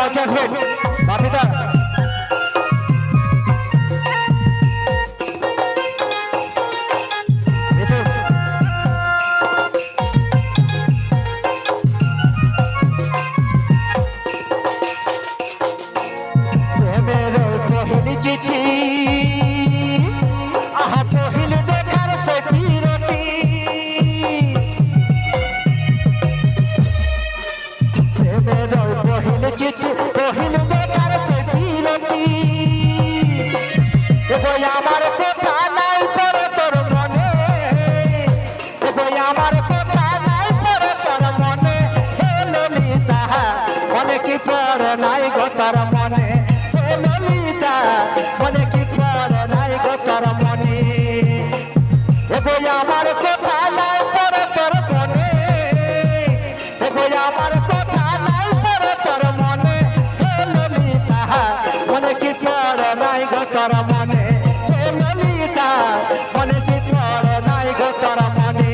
মজা খেল বাপিদা আমার কথা নাই পড়ে তোর মনে আমার কথা নাই পড়ে তোর মনে হে ললিতা মনে কি পড়ে নাই গো তোর মনে হে ললিতা মনে কি পড়ে নাই গো তোর মনে আমার কথা নাই পড়ে তোর মনে আমার কথা নাই পড়ে তোর মনে হে ললিতা মনে কি পড়ে নাই গো তোর মনে মনে কি পড়ে নাই গো তোর মনে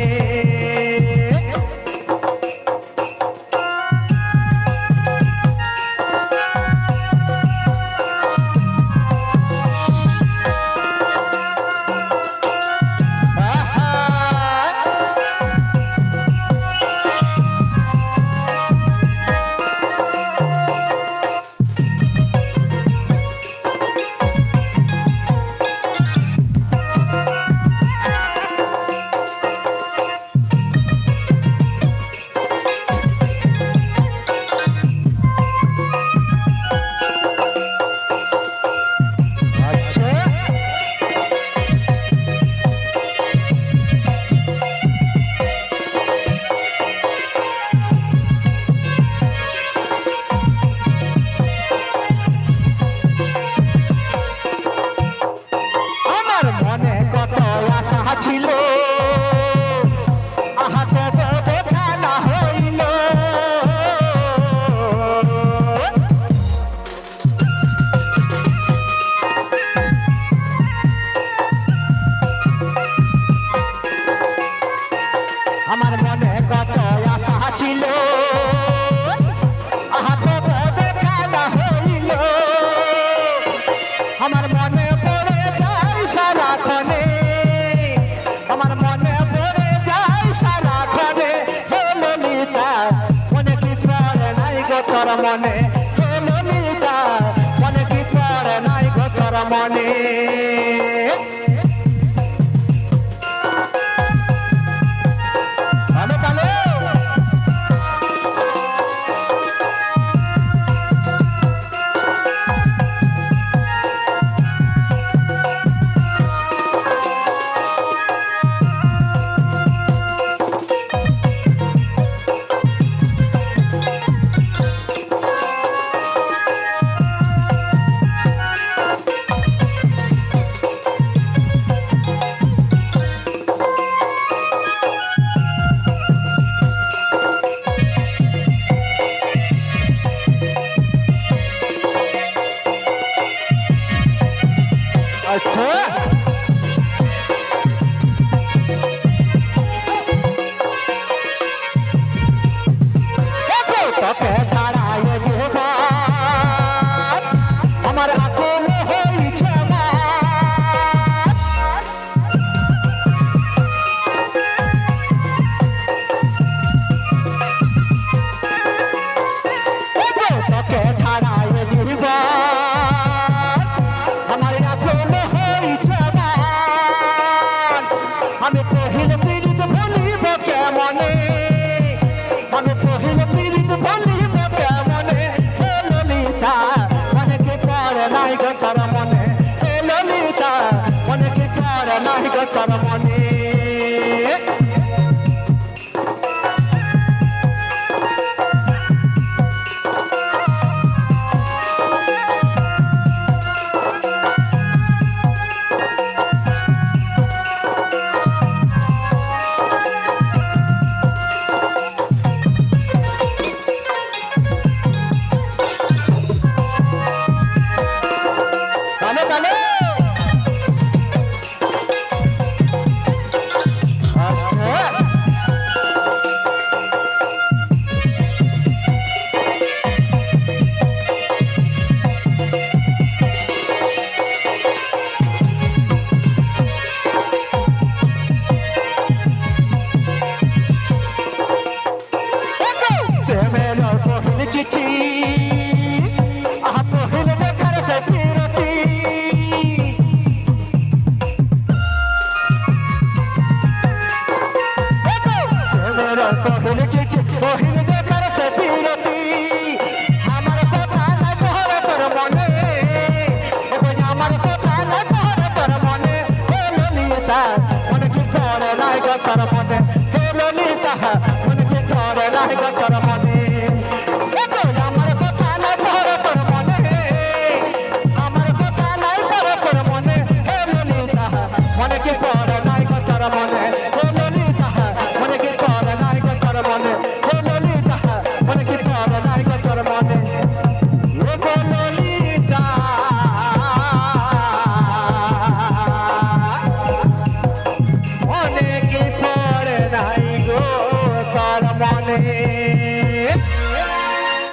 ছিল আহাতে দেখা না হইল আমার মনে কত আশা ছিল আহাতে দেখা না হইল আমার মনে পড়ে যায় সারাক্ষণে আমার মনে পড়ে যায় সারাক্ষণে হে ললিতা মনে কি পড়ে নাই গো তোর মনে হে ললিতা মনে কি পড়ে নাই গো তোর মনে তোকে ছাড়া আমার আকুল হয়েছে তোকে ছাড়া আমার আকুল হয়েছে আমি পহিল পীড়িত ভুলিব কেমনে আমি পহিল পীড়িত ভুলিব কেমনে হে ললিতা মনে কি পড়ে নাই গো তোর মনে হে ললিতা মনে কি পড়ে নাই গো তোর মনে কহিল চিঠি কহিল বেকার সে বিরতি আমার কথা না পড়ে তোর মনে আমার কথা না পড়ে তোর মনে হে ললিতা মনে কি পড়ে নাই গো তোর মনে হে ললিতা মনে কি পড়ে নাই গো তোর মনে